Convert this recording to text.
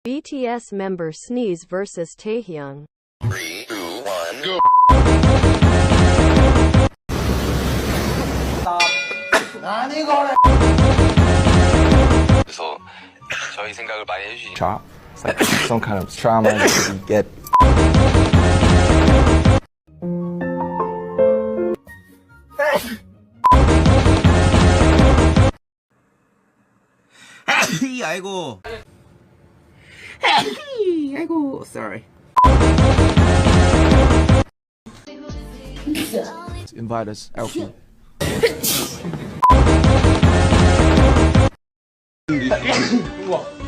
BTS member Sneeze vs Taehyung. 3, 2, 1, go! 그래서 저희 생각을 많이 해주시니까 chop. It's like some kind of trauma that you get. 아이고. 아이고, sorry. Invite us, Alfie. 우와.